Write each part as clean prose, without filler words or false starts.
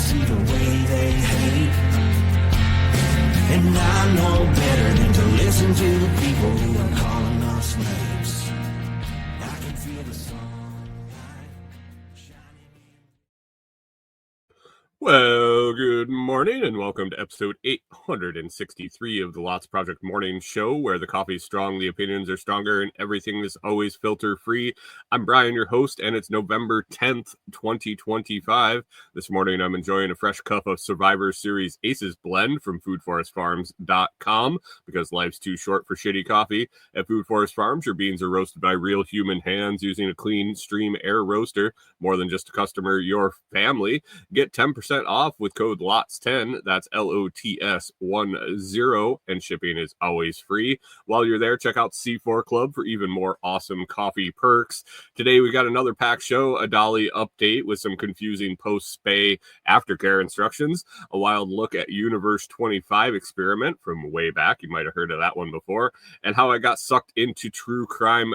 see the way they hate. And I know better than to listen to the people who are calling us names. I can feel the sunlight shining in. Well, good morning and welcome to episode 863 of the Lots Project Morning Show, where the coffee is strong, the opinions are stronger, and everything is always filter free. I'm Brian, your host, and it's November 10th, 2025. This morning I'm enjoying a fresh cup of Survivor Series Aces blend from foodforestfarms.com because life's too short for shitty coffee. At Food Forest Farms, your beans are roasted by real human hands using a clean stream air roaster. More than just a customer, your family. Get 10% off with code LOTS10, that's LOTS10, and shipping is always free. While you're there, check out C4 Club for even more awesome coffee perks. Today we got another packed show, a Dolly update with some confusing post-Spay aftercare instructions, a wild look at Universe 25 experiment from way back, you might have heard of that one before, and how I got sucked into true crime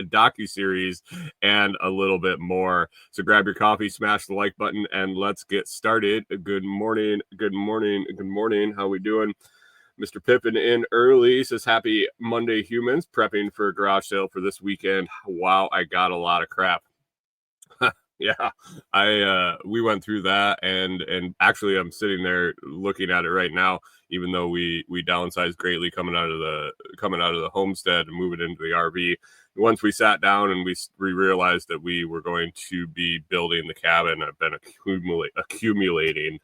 docuseries and a little bit more. So grab your coffee, smash the like button, and let's get started. Good morning. How we doing? Mr. Pippin in early says, happy Monday, humans. Prepping for a garage sale for this weekend. Wow, I got a lot of crap. Yeah, we went through that, and actually I'm sitting there looking at it right now, even though we downsized greatly coming out of the homestead and moving into the RV. Once we sat down and we realized that we were going to be building the cabin, I've been accumulating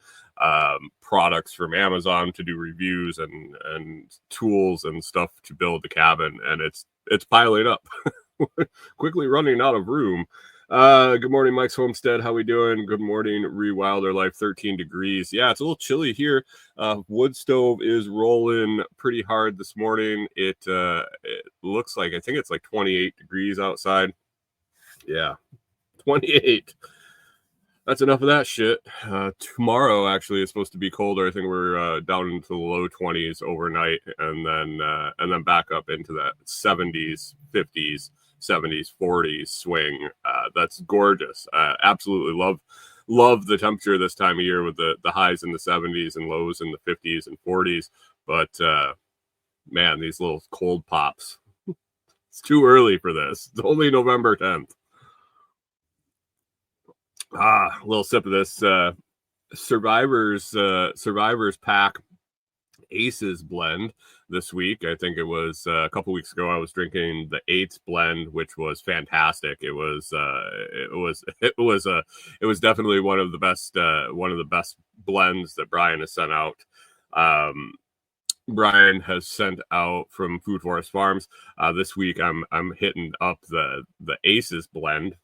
products from Amazon to do reviews and tools and stuff to build the cabin, and it's piling up. Quickly running out of room. Good morning, Mike's Homestead. How we doing? Good morning, Rewilder Life. 13 degrees. Yeah, it's a little chilly here. Wood stove is rolling pretty hard this morning. It looks like, I think it's like 28 degrees outside. Yeah, 28. That's enough of that shit. Tomorrow actually is supposed to be colder. I think we're down into the low 20s overnight, and then back up into that 70s, 50s. 70s, 40s swing. That's gorgeous. Absolutely love the temperature this time of year with the highs in the 70s and lows in the 50s and 40s. But man, these little cold pops. It's too early for this. It's only November 10th. A little sip of this Survivors Pack Aces blend this week. I think it was a couple weeks ago I was drinking the 8th blend, which was fantastic. It was definitely one of the best blends that Brian has sent out. Brian has sent out from Food Forest Farms. This week I'm hitting up the Aces blend.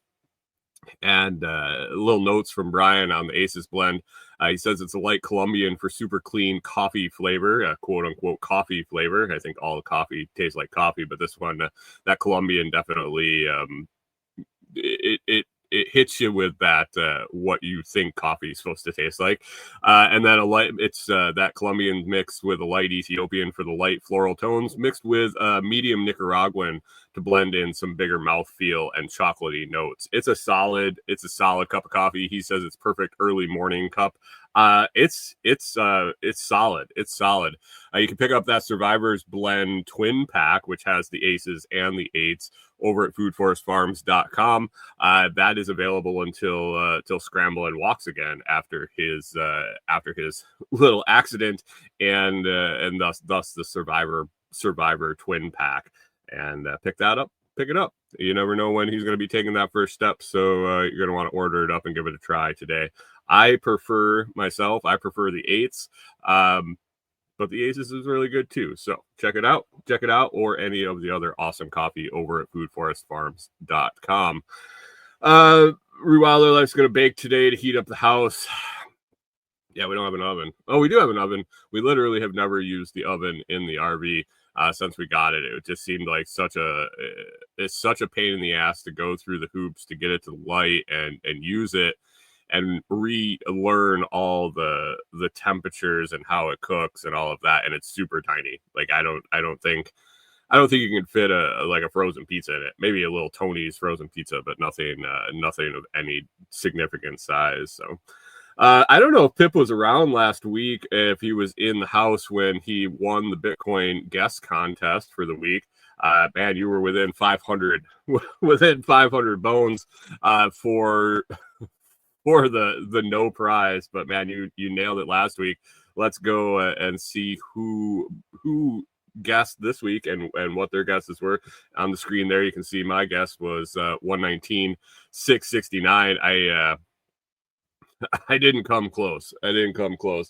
And little notes from Brian on the Aces blend. He says it's a light Colombian for super clean coffee flavor, quote unquote coffee flavor. I think all coffee tastes like coffee, but this one, that Colombian definitely, it hits you with that what you think coffee is supposed to taste like, and then that Colombian mixed with a light Ethiopian for the light floral tones, mixed with medium Nicaraguan to blend in some bigger mouthfeel and chocolatey notes. It's a solid cup of coffee. He says it's perfect early morning cup. It's solid. It's solid. You can pick up that Survivors Blend Twin Pack, which has the Aces and the 8s, over at foodforestfarms.com. That is available until Scramble and walks again after his little accident, and thus the Survivor Twin Pack. And pick it up. You never know when he's going to be taking that first step, so you're going to want to order it up and give it a try today. I prefer the 8s, but the Aces is really good too. So check it out, or any of the other awesome coffee over at foodforestfarms.com. Rewilder Life's going to bake today to heat up the house. Yeah, we don't have an oven. Oh, we do have an oven. We literally have never used the oven in the RV. Since we got it. It just seemed like such a pain in the ass to go through the hoops to get it to light and use it and relearn all the temperatures and how it cooks and all of that. And it's super tiny. Like I don't think I don't think you can fit a frozen pizza in it. Maybe a little Tony's frozen pizza, but nothing of any significant size. So I don't know if Pip was around last week, if he was in the house when he won the Bitcoin guest contest for the week. Man, you were within 500 bones for the no prize, but man, you nailed it last week. Let's go and see who guessed this week and what their guesses were. On the screen there, you can see my guess was 119,669. I didn't come close. Bitcoin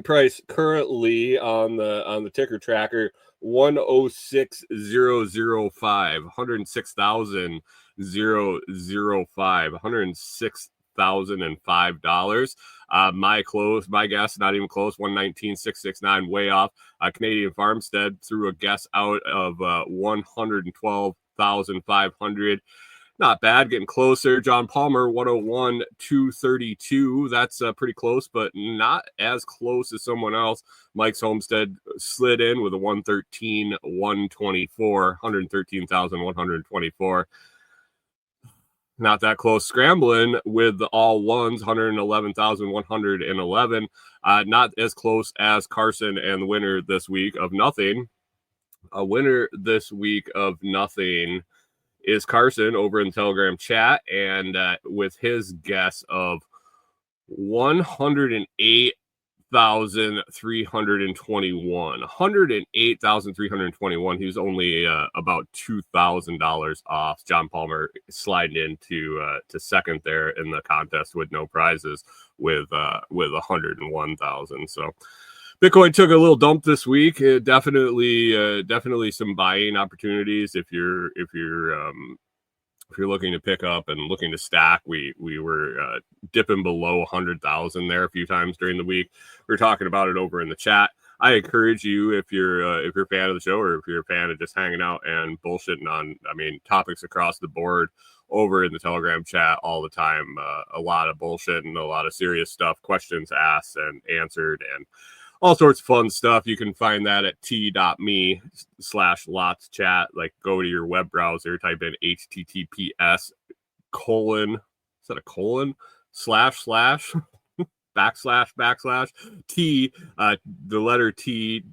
price currently on the ticker tracker 106,005, 106,005, $106,005. My guess, not even close, 119,669, way off. Canadian Farmstead threw a guess out of 112,500. Not bad, getting closer. John Palmer, 101,232. That's pretty close, but not as close as someone else. Mike's Homestead slid in with a 113,124, 113,124. Not that close. Scrambling with the all ones, 111,111. Not as close as Carson and the winner this week of nothing. A winner this week of nothing is Carson over in the Telegram chat, and with his guess of 108,321. 108,321. He was only about $2,000 off. John Palmer sliding into to second there in the contest with no prizes with 101,000. So Bitcoin took a little dump this week. Definitely some buying opportunities if you're looking to pick up and looking to stack. We were dipping below 100,000 there a few times during the week. We were talking about it over in the chat. I encourage you, if you're a fan of the show, or if you're a fan of just hanging out and bullshitting on, topics across the board over in the Telegram chat all the time. A lot of bullshit and a lot of serious stuff, questions asked and answered, and all sorts of fun stuff. You can find that at t.me/lots chat. Like, go to your web browser, type in https colon, is that a colon slash backslash t the letter t.me/lots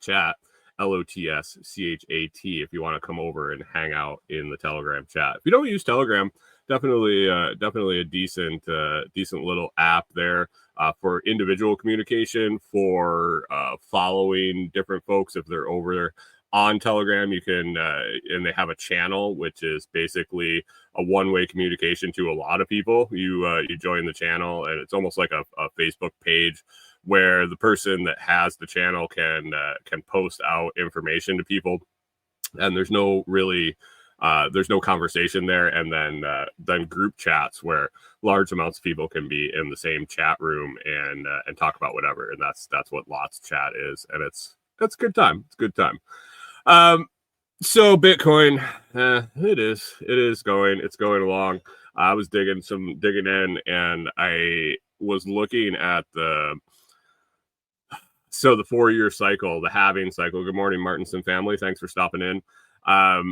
chat, LOTSCHAT, if you want to come over and hang out in the Telegram chat. If you don't use Telegram, definitely a decent little app there for individual communication, for following different folks. If they're over there on Telegram, you can and they have a channel which is basically a one-way communication to a lot of people. You join the channel, and it's almost like a Facebook page where the person that has the channel can post out information to people, and there's no conversation there. And then group chats where large amounts of people can be in the same chat room and talk about whatever. And that's what Lots Chat is. And it's a good time. It's a good time. So Bitcoin, it's going along. I was digging in, and I was looking at the 4-year cycle, the halving cycle. Good morning, Martinson family. Thanks for stopping in. I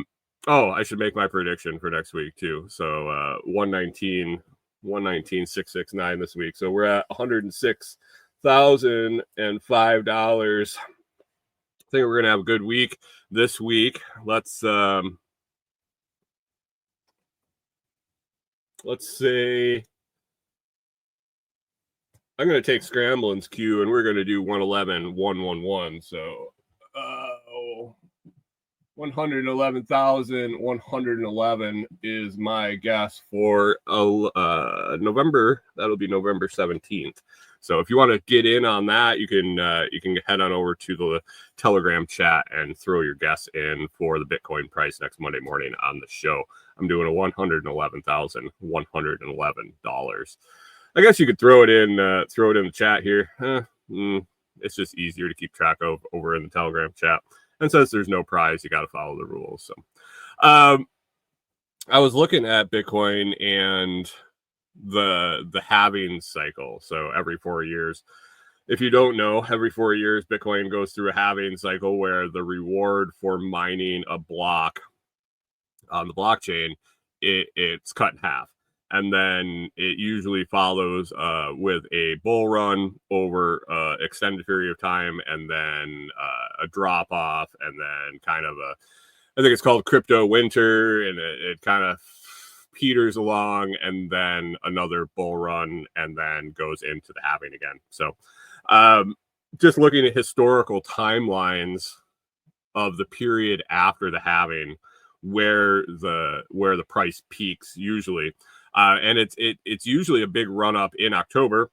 should make my prediction for next week too. So 119,669 this week. So we're at $106,005. I think we're gonna have a good week this week. Let's say I'm gonna take Scrambling's cue, and we're gonna do 111,111. So 111,111 is my guess for November. That'll be November 17th. So if you want to get in on that, you can head on over to the Telegram chat and throw your guess in for the Bitcoin price next Monday morning on the show. I'm doing a $111,111. I guess you could throw it in the chat here. It's just easier to keep track of over in the Telegram chat. And since there's no prize, you got to follow the rules. So, I was looking at Bitcoin and the halving cycle. So every 4 years, if you don't know, every 4 years, Bitcoin goes through a halving cycle where the reward for mining a block on the blockchain, it's cut in half. And then it usually follows with a bull run over extended period of time, and then a drop off, and then kind of I think it's called crypto winter, and it kind of peters along, and then another bull run, and then goes into the halving again. So just looking at historical timelines of the period after the halving, where the price peaks usually, and it's usually a big run up in October,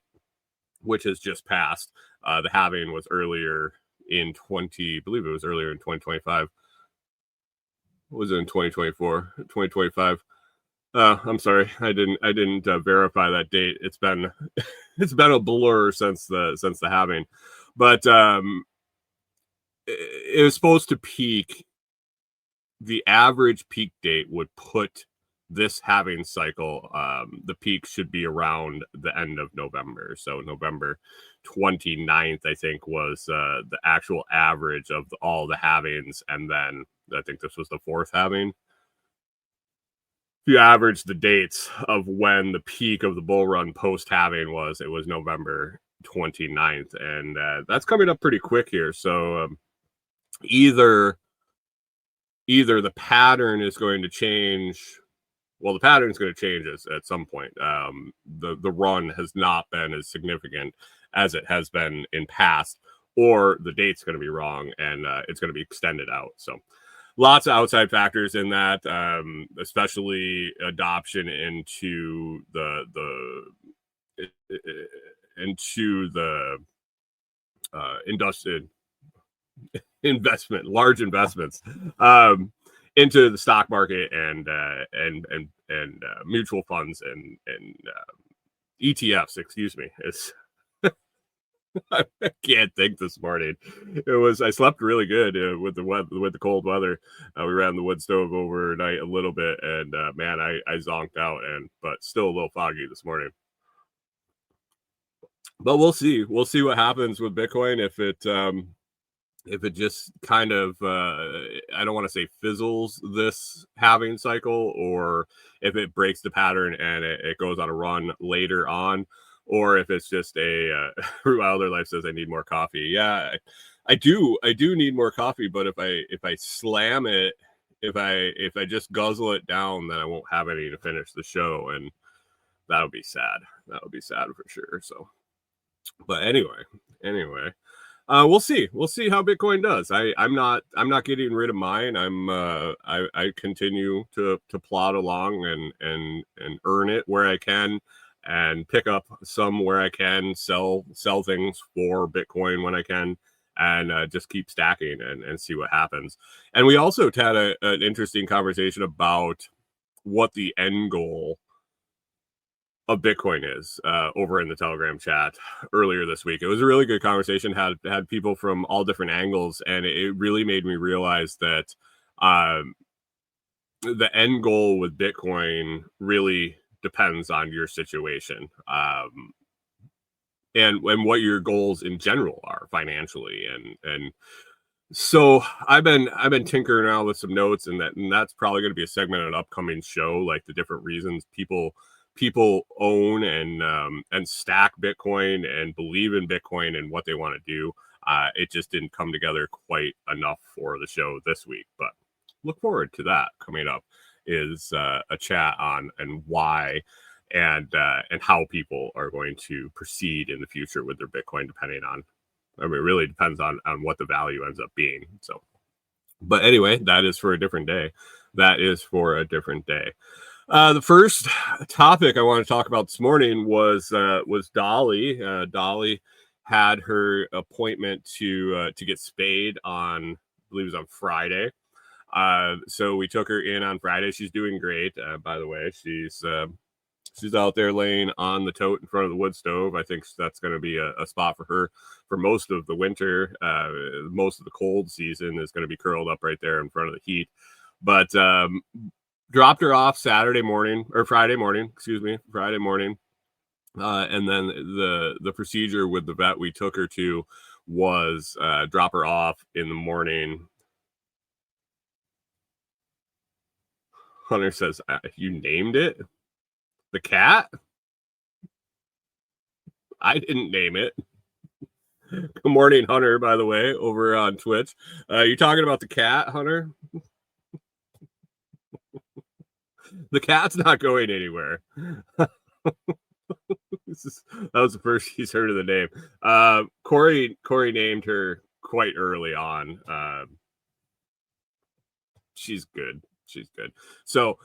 which has just passed. The halving was earlier in I believe it was earlier in 2025. What was it in 2024? 2025. I'm sorry, I didn't verify that date. It's been a blur since the halving, but it was supposed to peak. The average peak date would put this halving cycle. The peak should be around the end of November, so November 29th, I think, was the actual average of all the halvings, and then I think this was the fourth halving. If you average the dates of when the peak of the bull run post halving was, it was November 29th, and that's coming up pretty quick here. So either the pattern is going to change. Well, the pattern is going to change at some point. The run has not been as significant as it has been in past, or the date's going to be wrong, and it's going to be extended out. So lots of outside factors in that, especially adoption into the industrial large investments into the stock market and mutual funds and ETFs. Excuse me. It's I can't think this morning. I slept really good with the cold weather. We ran the wood stove overnight a little bit, and man, I zonked out, but still a little foggy this morning. But we'll see what happens with Bitcoin. If it just kind of I don't want to say fizzles this halving cycle, or if it breaks the pattern and it goes on a run later on, or if it's just Wilder Life says I need more coffee. Yeah, I do need more coffee, but if I slam it, if I just guzzle it down, then I won't have any to finish the show, and that would be sad. That would be sad for sure. So, but anyway, we'll see how Bitcoin does. I'm not getting rid of mine. I continue to plod along and earn it where I can, and pick up some where I can, sell things for Bitcoin when I can, and just keep stacking and see what happens. And we also had an interesting conversation about what the end goal of Bitcoin is over in the Telegram chat earlier this week. It was a really good conversation, had people from all different angles, and it really made me realize that the end goal with Bitcoin really depends on your situation, and what your goals in general are financially, and so I've been tinkering around with some notes, and that's probably going to be a segment of an upcoming show, like the different reasons people own and stack Bitcoin and believe in Bitcoin and what they want to do. It just didn't come together quite enough for the show this week, but look forward to that. Coming up is a chat on and why and how people are going to proceed in the future with their Bitcoin, depending on, I mean, it really depends on what the value ends up being. So, but anyway, that is for a different day. The first topic I want to talk about this morning was Dolly. Dolly had her appointment to get spayed on, I believe it was on Friday. So we took her in on Friday. She's doing great. By the way, she's out there laying on the tote in front of the wood stove. I think that's going to be a spot for her for most of the winter. Most of the cold season is going to be curled up right there in front of the heat. But dropped her off Friday morning, And then the procedure with the vet we took her to was drop her off in the morning. Hunter says, you named it? The cat? I didn't name it. Good morning, Hunter, by the way, over on Twitch. You talking about the cat, Hunter? The cat's not going anywhere. That was the first he's heard of the name. Corey named her quite early on. She's good. So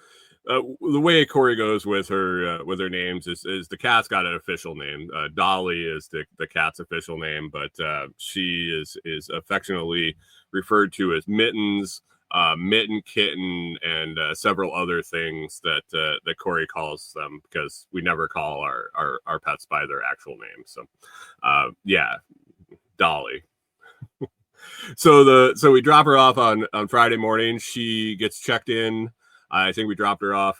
the way Corey goes with her names is the cat's got an official name. Dolly is the cat's official name, but she is affectionately referred to as Mittens, Mitten Kitten, and several other things that Corey calls them, because we never call our pets by their actual name. So yeah, Dolly. So we drop her off on Friday morning. She gets checked in. I think we dropped her off.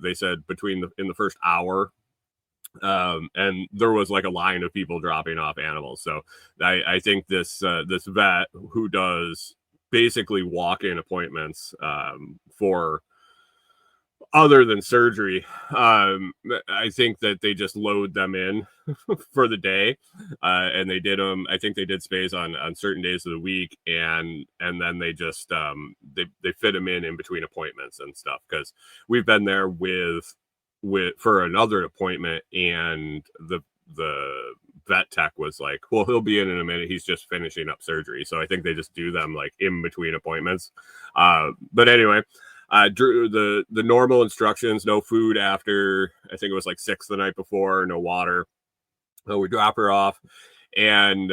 They said in the first hour, and there was like a line of people dropping off animals. So I think this vet, who does basically walk-in appointments for other than surgery, I think that they just load them in for the day, and they did them. I think they did spays on certain days of the week, and then they just they fit them in between appointments and stuff, because we've been there with for another appointment, and the vet tech was like, well, he'll be in a minute, he's just finishing up surgery. So I think they just do them like in between appointments. But anyway, Drew, the normal instructions: no food after, I think it was like 6 the night before, no water. So we drop her off, and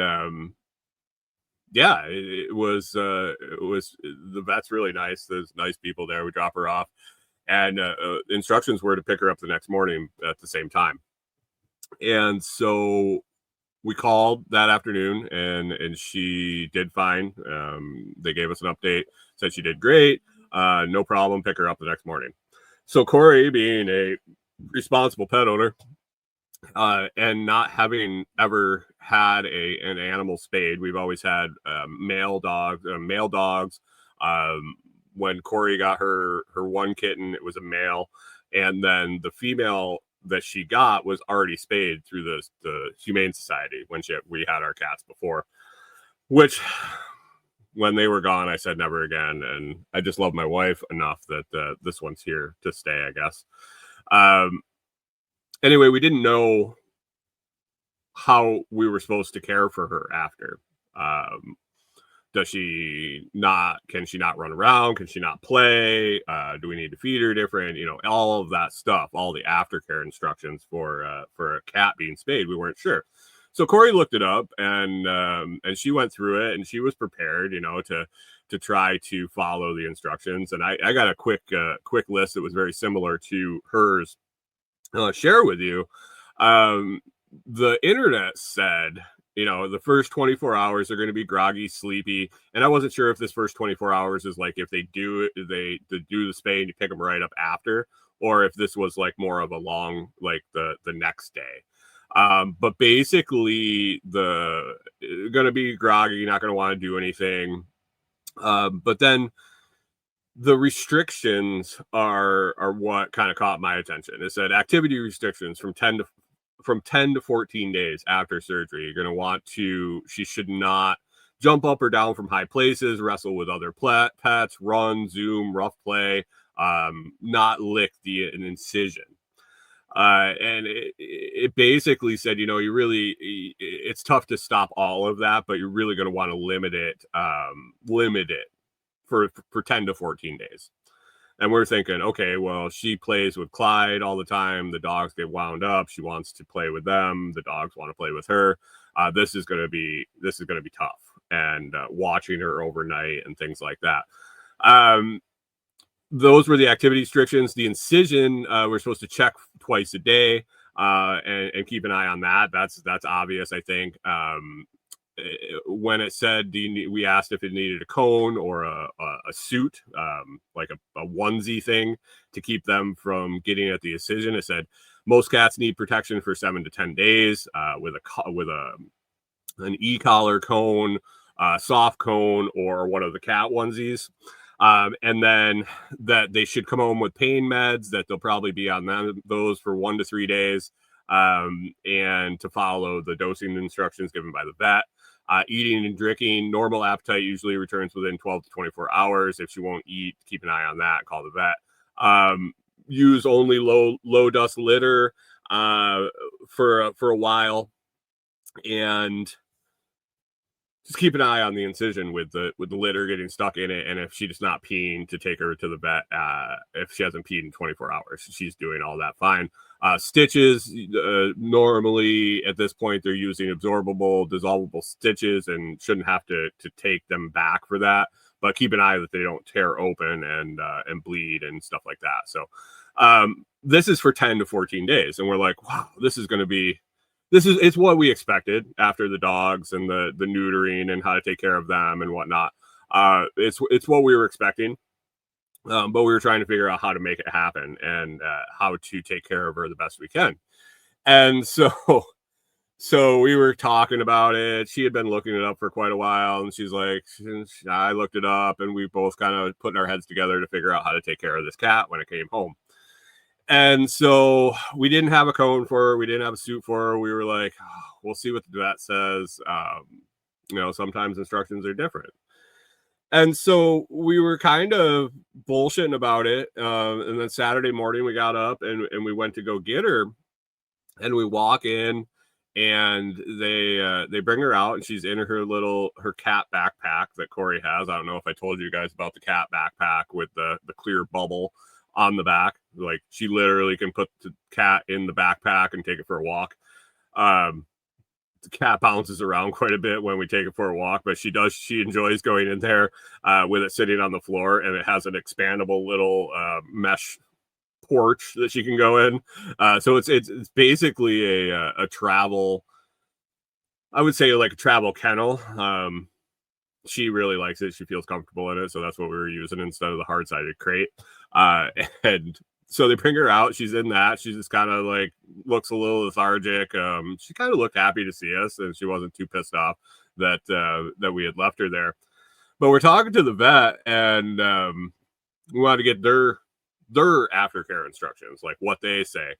yeah, it was the vet's really nice. There's nice people there. We drop her off, and instructions were to pick her up the next morning at the same time. And so we called that afternoon, and she did fine. They gave us an update, said she did great. No problem. Pick her up the next morning. So Corey, being a responsible pet owner, and not having ever had an animal spayed, we've always had male dogs. When Corey got her one kitten, it was a male, and then the female that she got was already spayed through the Humane Society when we had our cats before, which, when they were gone, I said never again. And I just love my wife enough that this one's here to stay, I guess. Anyway, we didn't know how we were supposed to care for her after. Can she not run around? Can she not play? Do we need to feed her different? All of that stuff, all the aftercare instructions for a cat being spayed, we weren't sure. So Corey looked it up, and she went through it, and she was prepared, to try to follow the instructions. And I got a quick list that was very similar to hers, share with you. The internet said, the first 24 hours are going to be groggy, sleepy. And I wasn't sure if this first 24 hours is like if they do the spay and you pick them right up after, or if this was like more of a long, like the next day. But basically, going to be groggy, you're not going to want to do anything. But then the restrictions are what kind of caught my attention. It said activity restrictions from 10 to 14 days after surgery. You're going to want she should not jump up or down from high places, wrestle with other pets, run, zoom, rough play, not lick an incision. And it basically said, it's tough to stop all of that, but you're really going to want to limit it for 10 to 14 days. And we're thinking, okay, well, she plays with Clyde all the time. The dogs get wound up. She wants to play with them. The dogs want to play with her. This is going to be tough. And watching her overnight and things like that. Those were the activity restrictions. The incision, we're supposed to check twice a day, and keep an eye on that. That's obvious, I think. When it said, we asked if it needed a cone or a suit, like a onesie thing to keep them from getting at the incision. It said Most cats need protection for 7 to 10 days with an e-collar cone, soft cone, or one of the cat onesies. And then that they should come home with pain meds, that they'll probably be on those for 1 to 3 days, and to follow the dosing instructions given by the vet. Eating and drinking, normal appetite usually returns within 12 to 24 hours. If she won't eat, keep an eye on that, call the vet. Use only low dust litter for a while, and just keep an eye on the incision with the litter getting stuck in it. And if she's not peeing, to take her to the vet. If she hasn't peed in 24 hours, she's doing all that fine. Stitches, normally at this point, they're using absorbable, dissolvable stitches and shouldn't have to take them back for that. But keep an eye that they don't tear open and bleed and stuff like that. So this is for 10 to 14 days. And we're like, wow, it's what we expected after the dogs and the neutering and how to take care of them and whatnot. It's what we were expecting. But we were trying to figure out how to make it happen and how to take care of her the best we can. And so we were talking about it. She had been looking it up for quite a while, and she's like, I looked it up, and we both kind of putting our heads together to figure out how to take care of this cat when it came home. And so we didn't have a cone for her. We didn't have a suit for her. We were like, we'll see what the vet says. Sometimes instructions are different. And so we were kind of bullshitting about it. And then Saturday morning we got up and we went to go get her, and we walk in and they bring her out, and she's in her cat backpack that Corey has. I don't know if I told you guys about the cat backpack with the clear bubble on the back. Like, she literally can put the cat in the backpack and take it for a walk. The cat bounces around quite a bit when we take it for a walk, but she enjoys going in there with it sitting on the floor, and it has an expandable little mesh porch that she can go in. So it's basically a travel, I would say, like a travel kennel. She really likes it. She feels comfortable in it. So that's what we were using instead of the hard-sided crate. And so they bring her out. She's in that. She just kind of like looks a little lethargic. She kind of looked happy to see us, and she wasn't too pissed off that we had left her there. But we're talking to the vet, and we wanted to get their aftercare instructions, like what they say.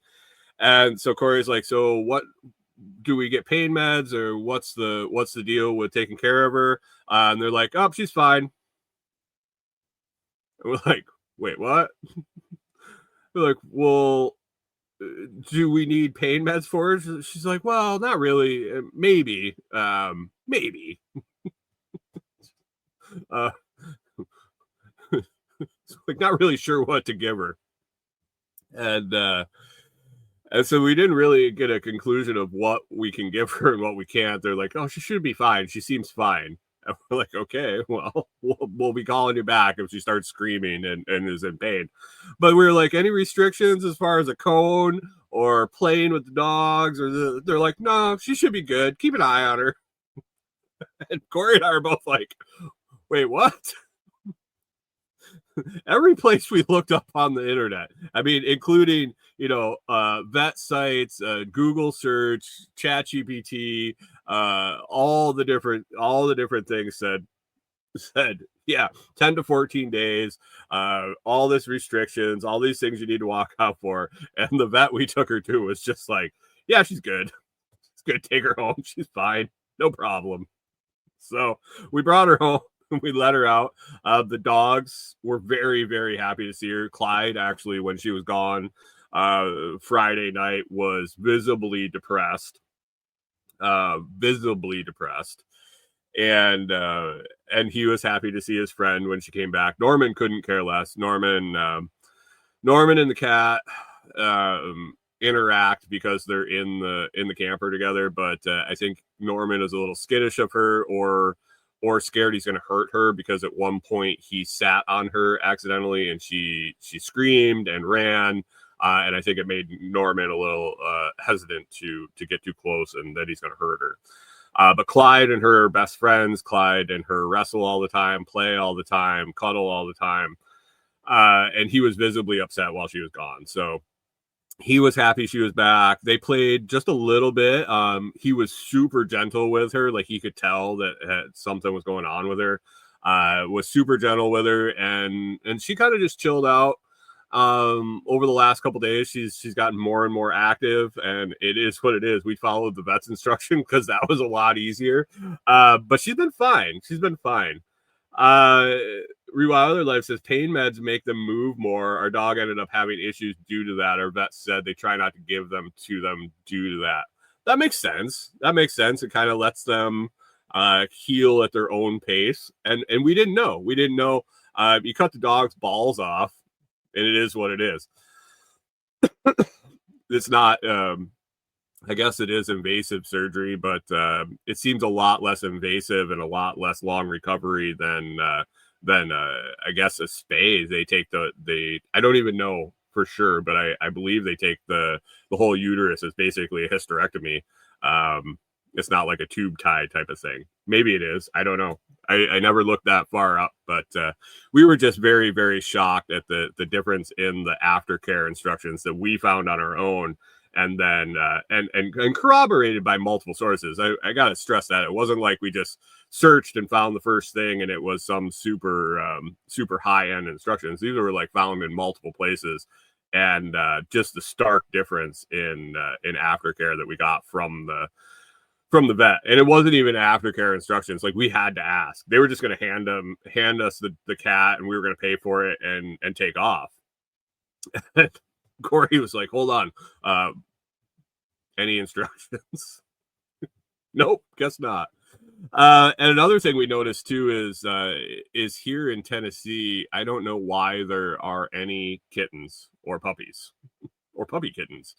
And so Corey's like, so what do we get, pain meds, or what's the deal with taking care of her? And they're like, oh, she's fine. And we're like, wait, what? We're like, well, do we need pain meds for her? She's like, well, not really. Maybe. Maybe. Like, not really sure what to give her. And so we didn't really get a conclusion of what we can give her and what we can't. They're like, oh, she should be fine. She seems fine. And we're like, okay, well, we'll be calling you back if she starts screaming and is in pain. But we're like, any restrictions as far as a cone or playing with the dogs? Or they're like, no, she should be good. Keep an eye on her. And Corey and I are both like, wait, what? Every place we looked up on the internet, I mean, including, vet sites, Google search, ChatGPT, all the different things said, yeah, 10 to 14 days, all this restrictions, all these things you need to walk out for. And the vet we took her to was just like, yeah, she's good. It's good. Take her home. She's fine. No problem. So we brought her home. We let her out. The dogs were very, very happy to see her. Clyde, actually, when she was gone Friday night, was visibly depressed. And he was happy to see his friend when she came back. Norman couldn't care less. Norman and the cat interact because they're in the camper together. But I think Norman is a little skittish of her, or scared he's going to hurt her, because at one point he sat on her accidentally and she screamed and ran. And I think it made Norman a little hesitant to get too close, and that he's going to hurt her. But Clyde and her are best friends. Clyde and her wrestle all the time, play all the time, cuddle all the time. And he was visibly upset while she was gone. So he was happy she was back. They played just a little bit. He was super gentle with her. Like, he could tell that something was going on with her. Was super gentle with her, and she kind of just chilled out. Over the last couple days, she's gotten more and more active, and it is what it is. We followed the vet's instruction because that was a lot easier. But she's been fine. She's been fine. Rewilder Life says pain meds make them move more. Our dog ended up having issues due to that. Our vet said they try not to give them to them due to that. That makes sense. That makes sense. It kind of lets them heal at their own pace. And we didn't know. We didn't know. You cut the dog's balls off, and it is what it is. It's not. I guess it is invasive surgery, but it seems a lot less invasive and a lot less long recovery than I guess a spay. They take I don't even know for sure, but I believe they take the whole uterus as basically a hysterectomy. It's not like a tube tie type of thing. Maybe it is. I don't know. I never looked that far up, but we were just very, very shocked at the difference in the aftercare instructions that we found on our own. And then and corroborated by multiple sources. I gotta stress that it wasn't like we just searched and found the first thing and it was some super high end instructions. These were like found in multiple places, and just the stark difference in aftercare that we got from the vet. And it wasn't even aftercare instructions. Like, we had to ask. They were just going to hand us the cat, and we were going to pay for it and take off. Corey was like, hold on. Any instructions? Nope, guess not. And another thing we noticed too is here in Tennessee, I don't know why there are any kittens or puppies or puppy kittens.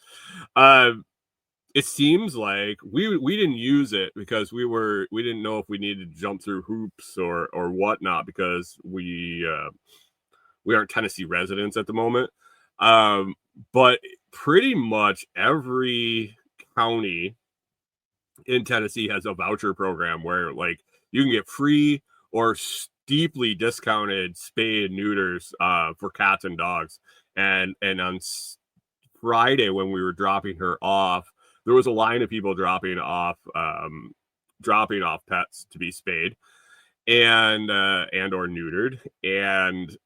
It seems like we didn't use it because we didn't know if we needed to jump through hoops or whatnot, because we aren't Tennessee residents at the moment. But pretty much every county in Tennessee has a voucher program where, like, you can get free or steeply discounted spay and neuters for cats and dogs. And on Friday, when we were dropping her off, there was a line of people dropping off pets to be spayed and or neutered, and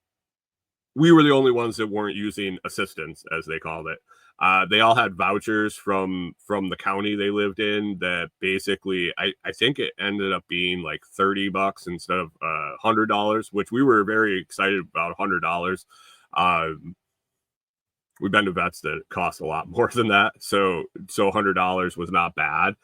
we were the only ones that weren't using assistance, as they called it. They all had vouchers from the county they lived in that basically, I think it ended up being like $30 instead of $100, which we were very excited about. $100. We've been to vets that cost a lot more than that, so $100 was not bad.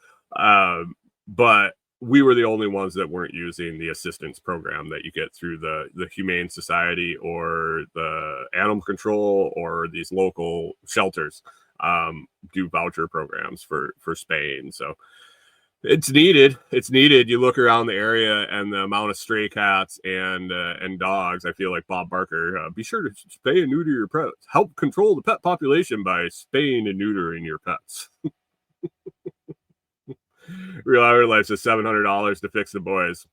But we were the only ones that weren't using the assistance program that you get through the Humane Society or the Animal Control or these local shelters do voucher programs for spaying. So it's needed. It's needed. You look around the area and the amount of stray cats and dogs. I feel like Bob Barker. Be sure to spay and neuter your pets. Help control the pet population by spaying and neutering your pets. Real Hour Life says $700 to fix the boys.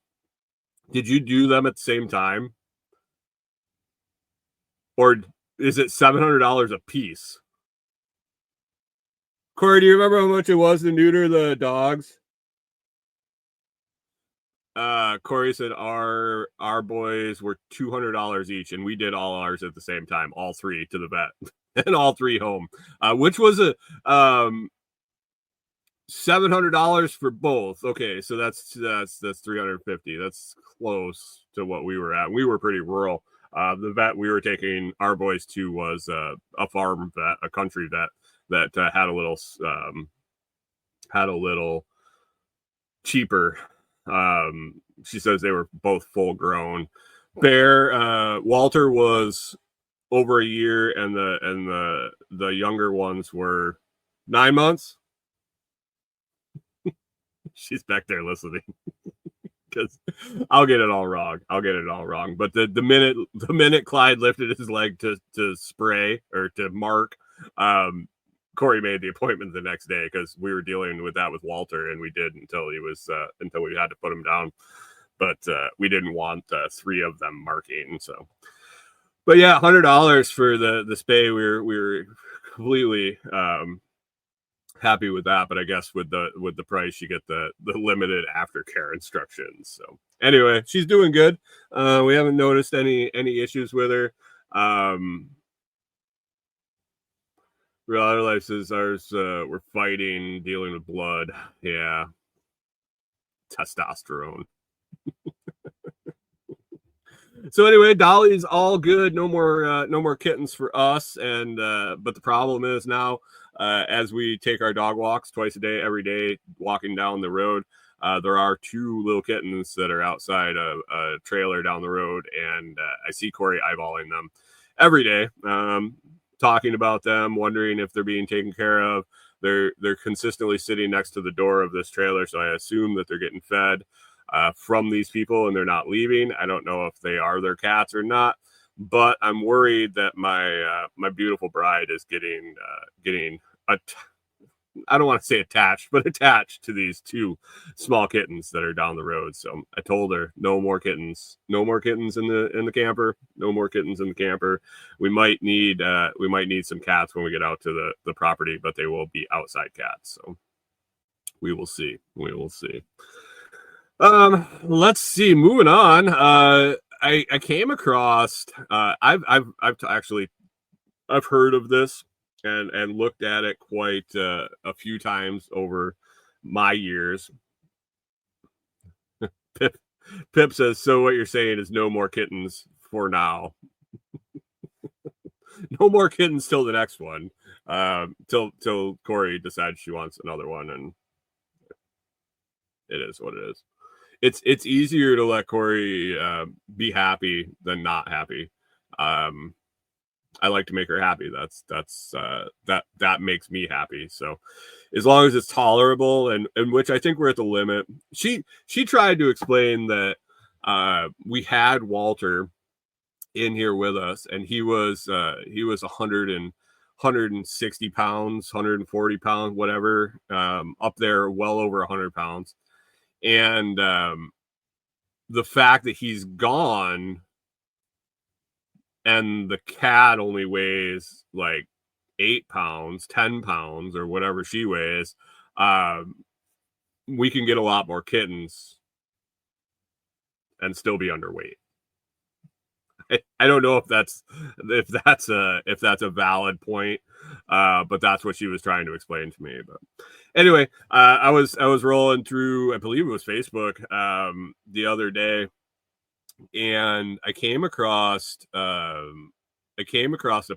Did you do them at the same time? Or is it $700 a piece? Corey, do you remember how much it was to neuter the dogs? Corey said our boys were $200 each, and we did all ours at the same time, all three to the vet and all three home, which was a $700 for both. Okay, so that's $350. That's close to what we were at. We were pretty rural. The vet we were taking our boys to was a farm vet, a country vet that had a little cheaper. She says they were both full grown. Bear Walter was over a year, and the younger ones were 9 months. She's back there listening because I'll get it all wrong. But the minute Clyde lifted his leg to spray or to mark, Corey made the appointment the next day because we were dealing with that with Walter, and we did until we had to put him down. But we didn't want three of them marking. So, but yeah, $100 for the spay. We were completely happy with that. But I guess with the price, you get the limited aftercare instructions. So anyway, she's doing good. We haven't noticed any issues with her. Real Other Life says ours, we're fighting, dealing with blood. Yeah, testosterone. So anyway, Dolly's all good. No more kittens for us. And but the problem is now, as we take our dog walks twice a day, every day, walking down the road, there are two little kittens that are outside a trailer down the road, and I see Corey eyeballing them every day, talking about them, wondering if they're being taken care of. They're consistently sitting next to the door of this trailer, so I assume that they're getting fed from these people and they're not leaving. I don't know if they are their cats or not, but I'm worried that my beautiful bride is getting I don't want to say attached, but attached to these two small kittens that are down the road. So I told her no more kittens in the camper, no more kittens in the camper. We might need some cats when we get out to the property, but they will be outside cats. So we will see. Let's see. Moving on. I came across. I've heard of this and looked at it quite a few times over my years. Pip says, so what you're saying is no more kittens for now. No more kittens till the next one. Till Corey decides she wants another one, and it is what it is. It's easier to let Corey be happy than not happy. I like to make her happy. That makes me happy. So as long as it's tolerable, and which I think we're at the limit. She tried to explain that we had Walter in here with us, and he was 160 pounds, 140 pounds, whatever, up there, well over 100 pounds. And the fact that he's gone and the cat only weighs like 8 pounds, 10 pounds, or whatever she weighs, we can get a lot more kittens and still be underweight. I don't know if that's a valid point, but that's what she was trying to explain to me. But anyway, I was rolling through, I believe it was Facebook, the other day, and I came across a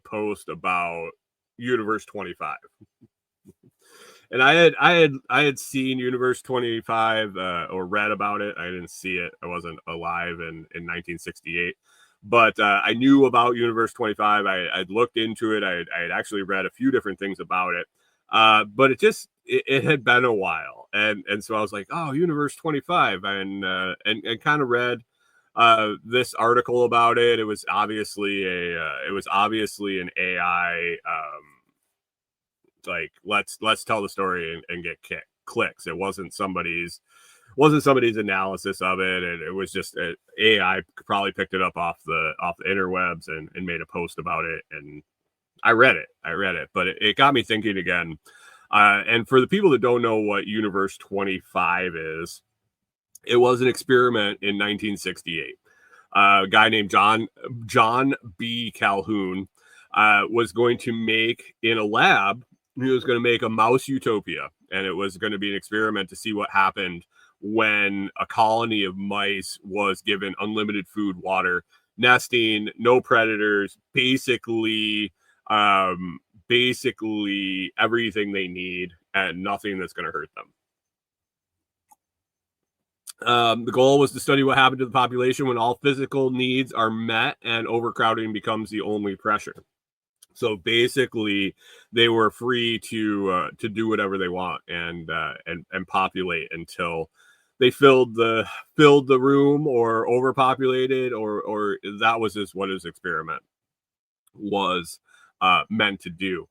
post about Universe 25. And I had seen Universe 25 or read about it. I didn't see it. I wasn't alive in 1968. But I knew about Universe 25. I'd looked into it. I had actually read a few different things about it. But it had been a while. And so I was like, oh, Universe 25. And kind of read this article about it. It was obviously an AI, like let's tell the story and get clicks. It wasn't somebody's analysis of it, and it was just AI probably picked it up off the interwebs and made a post about it, and I read it, but it got me thinking again. And for the people that don't know what Universe 25 is, it was an experiment in 1968. A guy named John B. Calhoun was going to make in a lab. He was going to make a mouse-utopia, and it was going to be an experiment to see what happened when a colony of mice was given unlimited food, water, nesting, no predators, basically everything they need and nothing that's going to hurt them. The goal was to study what happened to the population when all physical needs are met and overcrowding becomes the only pressure. So basically, they were free to do whatever they want and populate until they filled the room or overpopulated, or that was just what his experiment was meant to do.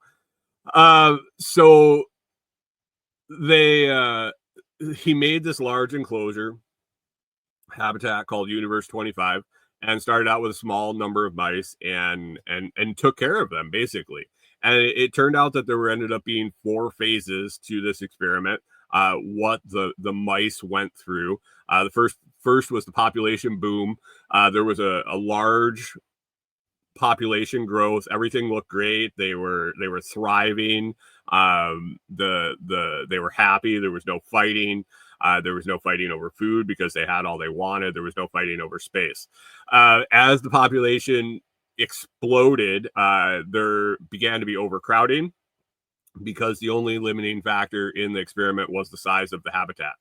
So he made this large enclosure habitat called Universe 25, and started out with a small number of mice and took care of them basically. And it turned out that there ended up being 4 phases to this experiment. What the mice went through. The first was the population boom. There was a large population growth. Everything looked great. They were thriving. They were happy. There was no fighting. There was no fighting over food because they had all they wanted. There was no fighting over space. As the population exploded, there began to be overcrowding because the only limiting factor in the experiment was the size of the habitat.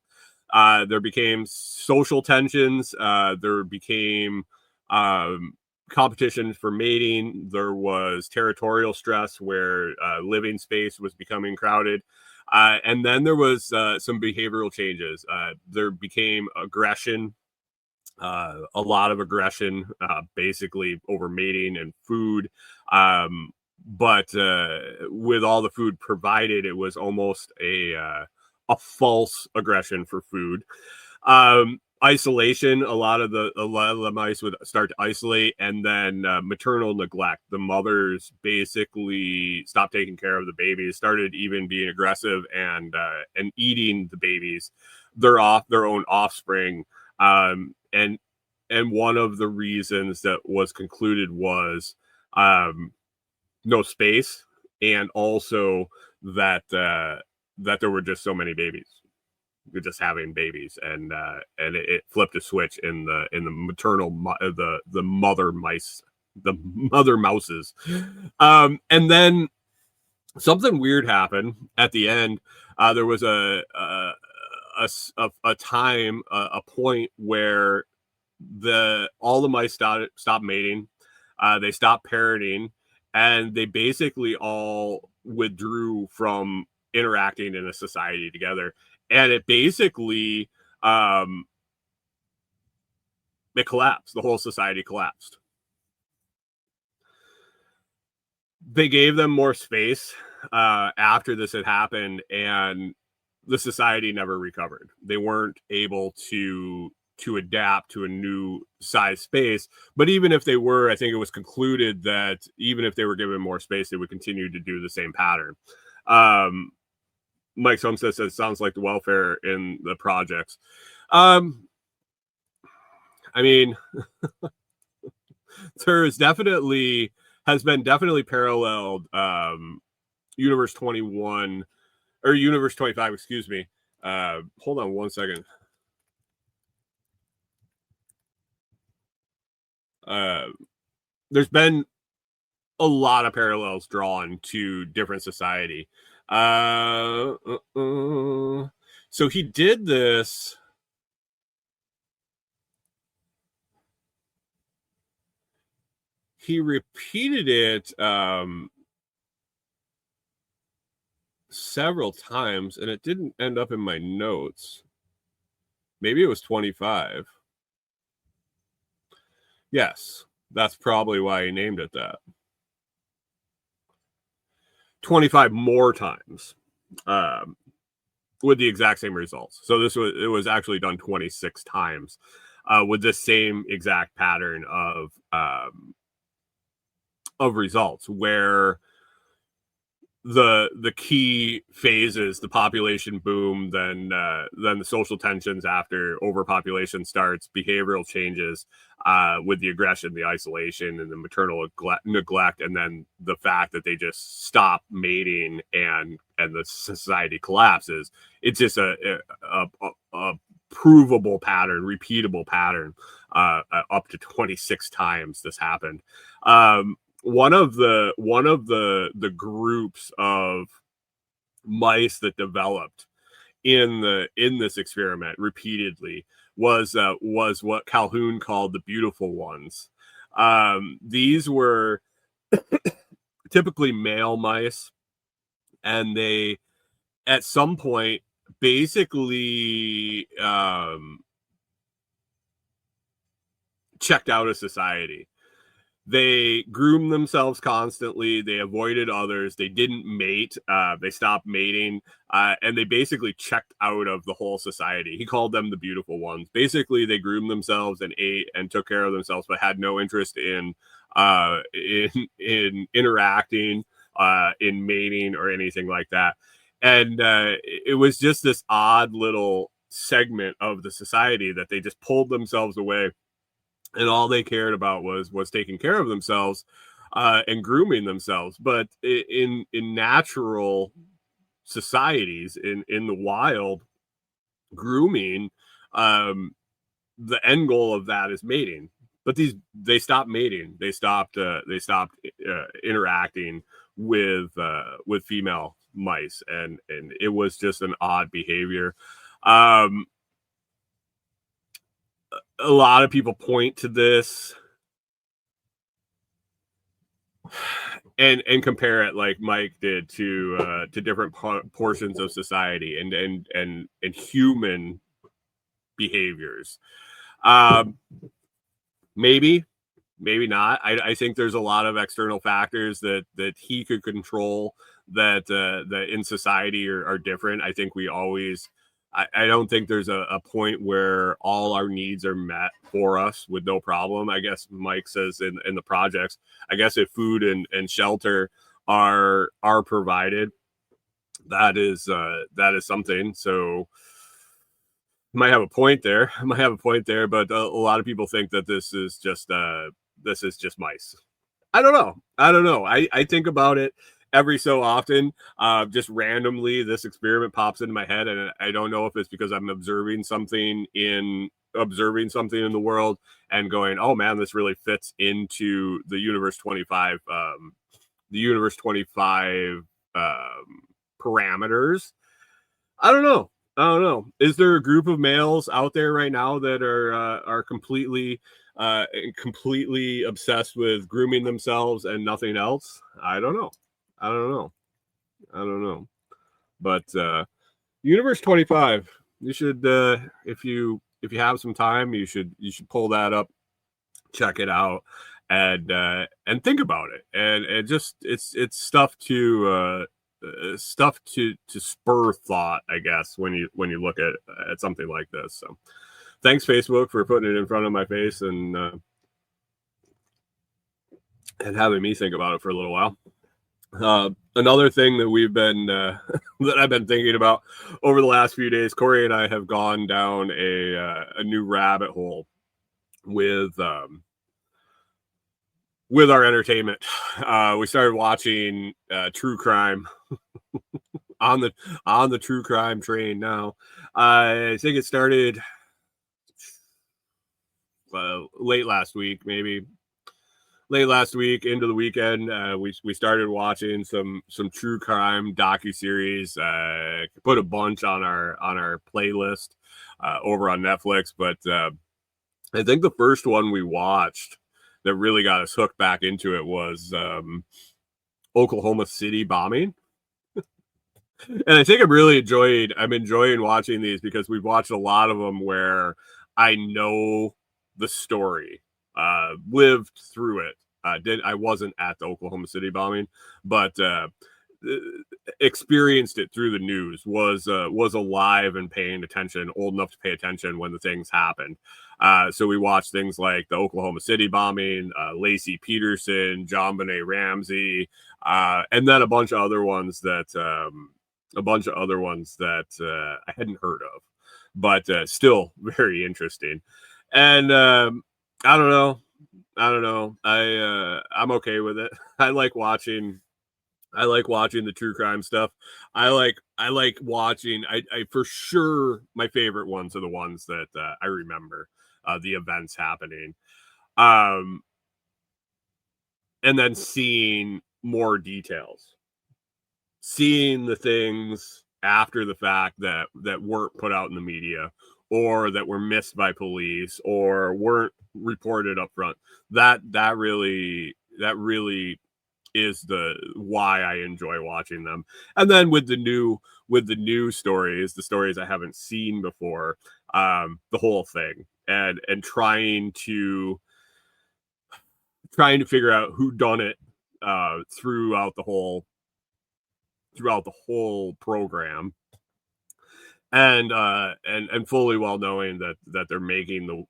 There became social tensions. There became competition for mating. There was territorial stress where living space was becoming crowded. And then there was some behavioral changes. There became aggression, a lot of aggression, basically over mating and food. But with all the food provided, it was almost a false aggression for food. Isolation. A lot of the mice would start to isolate, and then maternal neglect. The mothers basically stopped taking care of the babies, started even being aggressive and eating the babies, their own offspring. And one of the reasons that was concluded was no space, and also that there were just so many babies, just having babies, and it flipped a switch in the maternal the mother mouses. And then something weird happened at the end. There was a point where all the mice stopped mating. They stopped parenting, and they basically all withdrew from interacting in a society together. And it basically it collapsed. The whole society collapsed. They gave them more space after this had happened, and the society never recovered. They weren't able to adapt to a new size space. But even if they were, I think it was concluded that even if they were given more space, they would continue to do the same pattern. Mike Homestead says, sounds like the welfare in the projects. I mean, has been definitely paralleled Universe 21 or Universe 25, excuse me. Hold on one second. There's been a lot of parallels drawn to different society. So he did this. He repeated it several times, and it didn't end up in my notes. Maybe it was 25. Yes, that's probably why he named it that. 25 more times with the exact same results. So it was actually done 26 times with the same exact pattern of results, where the key phases, the population boom, then the social tensions after overpopulation starts, behavioral changes with the aggression, the isolation, and the maternal neglect, and then the fact that they just stop mating and the society collapses. It's just a provable pattern, repeatable pattern. Up to 26 times this happened. One of the groups of mice that developed in this experiment repeatedly was what Calhoun called the beautiful ones. These were typically male mice, and they at some point basically checked out of society. they groomed themselves constantly. They avoided others. They didn't mate. They stopped mating. And they basically checked out of the whole society. He called them the beautiful ones. Basically, they groomed themselves and ate and took care of themselves, but had no interest in interacting, in mating or anything like that. And it was just this odd little segment of the society that they just pulled themselves away, and all they cared about was taking care of themselves and grooming themselves. But in natural societies, in the wild, grooming, the end goal of that is mating. But they stopped mating. They stopped interacting with female mice, and it was just an odd behavior. A lot of people point to this and compare it, like Mike did, to different portions of society and human behaviors. Maybe not. I think there's a lot of external factors that he could control that in society are different. I think we always. I don't think there's a point where all our needs are met for us with no problem. I guess Mike says in the projects, I guess if food and shelter are provided, that is something. So might have a point there. But a lot of people think that this is just mice. I don't know. I think about it every so often, just randomly. This experiment pops into my head, and I don't know if it's because I'm observing something in the world and going, oh man, this really fits into the Universe 25 parameters. I don't know. Is there a group of males out there right now that are completely obsessed with grooming themselves and nothing else? I don't know. But Universe 25, you should, if you have some time, you should pull that up, check it out, and think about it. And just it's stuff to spur thought, I guess, when you look at something like this. So thanks, Facebook, for putting it in front of my face and having me think about it for a little while. Another thing that we've been that I've been thinking about over the last few days, Corey and I have gone down a new rabbit hole with our entertainment. We started watching true crime on the true crime train now. I think it started late last week into the weekend. We started watching some true crime docuseries. Put a bunch on our playlist over on Netflix, but I think the first one we watched that really got us hooked back into it was Oklahoma City bombing. And I think I'm enjoying watching these because we've watched a lot of them where I know the story, lived through it. I wasn't at the Oklahoma City bombing, but experienced it through the news, was alive and paying attention, old enough to pay attention when the things happened. So we watched things like the Oklahoma City bombing, Lacey Peterson, JonBenet Ramsey, and then a bunch of other ones that I hadn't heard of, but still very interesting. And I don't know. I'm okay with it. I like watching the true crime stuff. I like watching. I for sure my favorite ones are the ones that I remember the events happening, and then seeing more details, seeing the things after the fact that weren't put out in the media, or that were missed by police, or weren't reported up front. That really is the why I enjoy watching them. And then with the new stories, the stories I haven't seen before, the whole thing, and trying to trying to figure out who done it throughout the whole program, and fully well knowing that they're making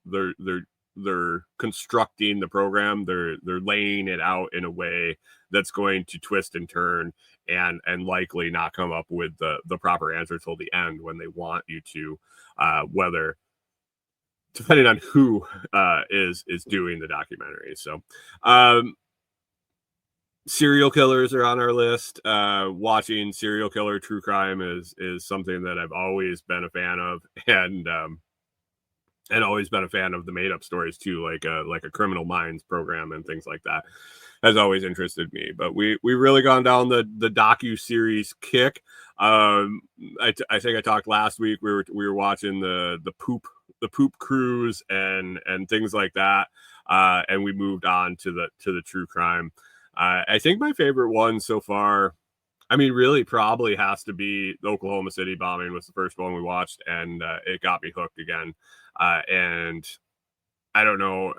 they're constructing the program, they're laying it out in a way that's going to twist and turn and likely not come up with the proper answer till the end when they want you to, whether depending on who is doing the documentary. So serial killers are on our list. Watching serial killer true crime is something that I've always been a fan of, and always been a fan of the made up stories too, like a Criminal Minds program and things like that has always interested me. But we really gone down the docuseries kick. I think I talked last week. We were watching the poop cruise and things like that, and we moved on to the true crime. I think my favorite one so far, I mean, really probably has to be the Oklahoma City bombing was the first one we watched, and it got me hooked again. And I don't know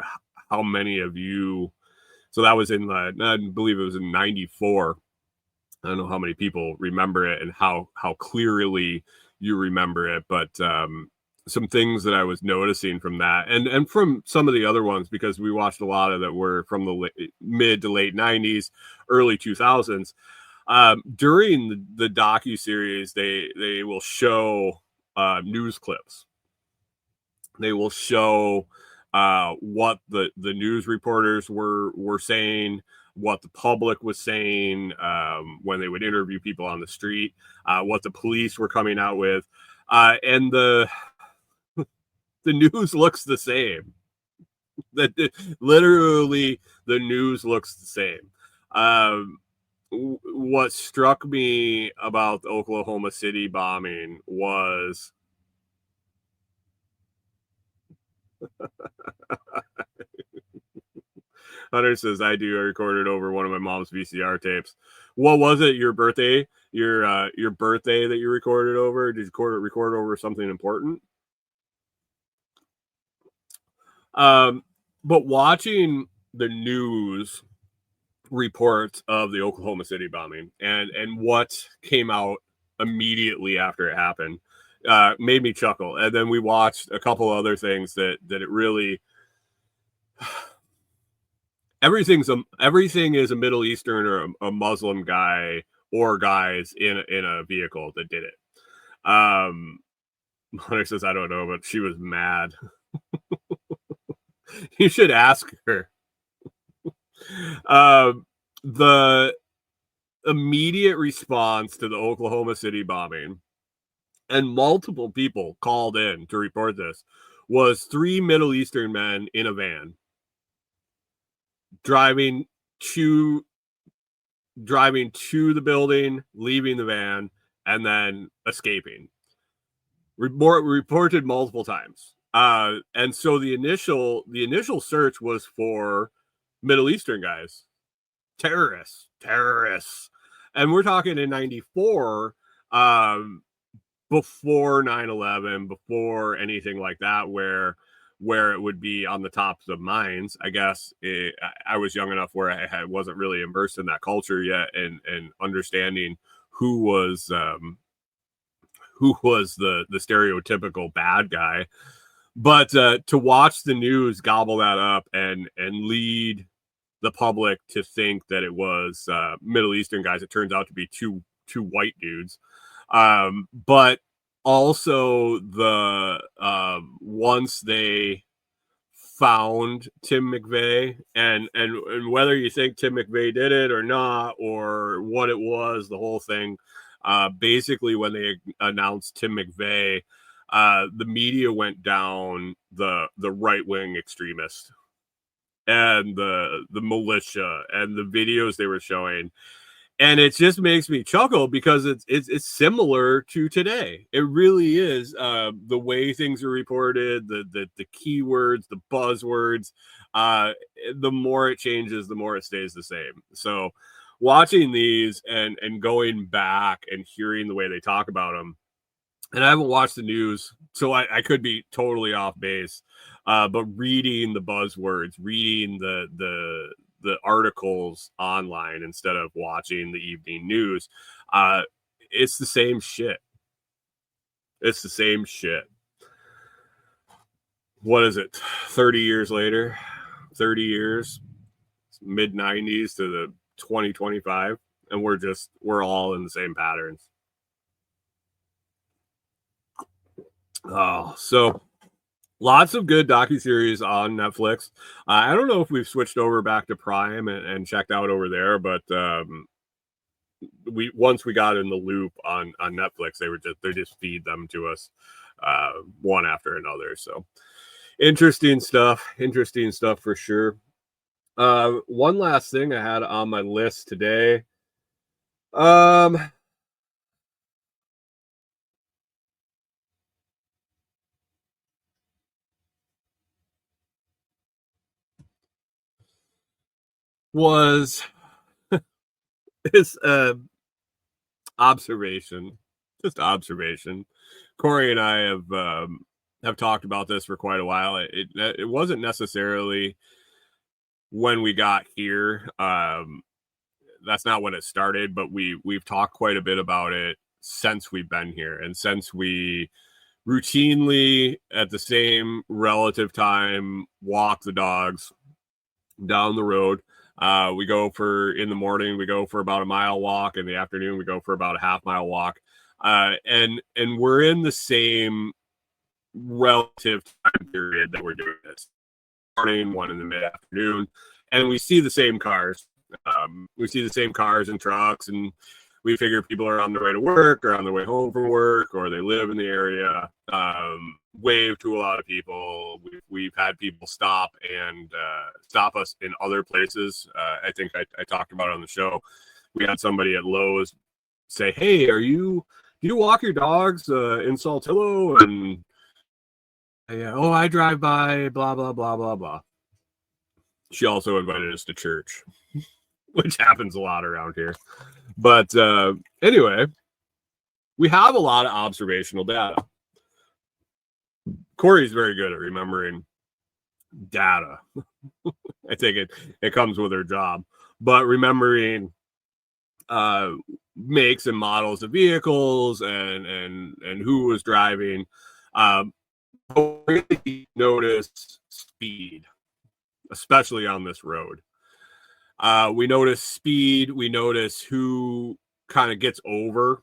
how many of you, so that was I believe it was in 94. I don't know how many people remember it and how clearly you remember it, but some things that I was noticing from that and from some of the other ones, because we watched a lot of that were from the mid to late 90s, early 2000s. During the docuseries, they will show news clips. They will show what the news reporters were saying, what the public was saying when they would interview people on the street, what the police were coming out with, and the news looks the same. Literally, the news looks the same. What struck me about the Oklahoma City bombing was Hunter says, I recorded over one of my mom's VCR tapes. What was it? Your birthday? Your birthday that you recorded over? Did you record over something important? But watching the news reports of the Oklahoma City bombing and what came out immediately after it happened made me chuckle. And then we watched a couple other things that it really everything is a Middle Eastern or a Muslim guy or guys in a vehicle that did it. Hunter says, I don't know, but she was mad. You should ask her. The immediate response to the Oklahoma City bombing, and multiple people called in to report this, was 3 Middle Eastern men in a van driving to the building, leaving the van, and then escaping. Reported multiple times. And so the initial search was for Middle Eastern guys, terrorists. And we're talking in 94, before 9/11, before anything like that, where it would be on the tops of minds. I guess I was young enough where I wasn't really immersed in that culture yet, and understanding who was the stereotypical bad guy. But to watch the news gobble that up and lead the public to think that it was Middle Eastern guys, it turns out to be two white dudes. But also once they found Tim McVeigh, and whether you think Tim McVeigh did it or not, or what it was, the whole thing, basically when they announced Tim McVeigh, the media went down the right-wing extremist and the militia and the videos they were showing. And it just makes me chuckle because it's similar to today. It really is. The way things are reported, the keywords, the buzzwords, the more it changes, the more it stays the same. So watching these and going back and hearing the way they talk about them, and I haven't watched the news, so I could be totally off base. But reading the buzzwords, reading the the articles online instead of watching the evening news. It's the same shit. It's the same shit. What is it? 30 years later, 30 years, mid 90s to the 2025, and we're all in the same patterns. Oh, so lots of good docuseries on Netflix. I don't know if we've switched over back to Prime and checked out over there, but once we got in the loop on Netflix, they just feed them to us one after another. So interesting stuff for sure. One last thing I had on my list today. Was this observation, just observation. Corey and I have talked about this for quite a while. It wasn't necessarily when we got here. That's not when it started, but we've talked quite a bit about it since we've been here, and since we routinely at the same relative time walk the dogs down the road. We go in the morning, we go for about a mile walk. In the afternoon, we go for about a half-mile walk. And we're in the same relative time period that we're doing this. Morning, one in the mid-afternoon, and we see the same cars. We see the same cars and trucks, and we figure people are on their way to work or on their way home from work, or they live in the area. Wave to a lot of people. We've had people stop us in other places. I think I talked about it on the show. We had somebody at Lowe's say, "Hey, do you walk your dogs in Saltillo?" And "Oh, I drive by, blah, blah, blah, blah, blah." She also invited us to church, which happens a lot around here. But anyway, we have a lot of observational data. Corey's very good at remembering data. I think it comes with her job. But remembering makes and models of vehicles and who was driving. Really notice speed, especially on this road. We notice speed. We notice who kind of gets over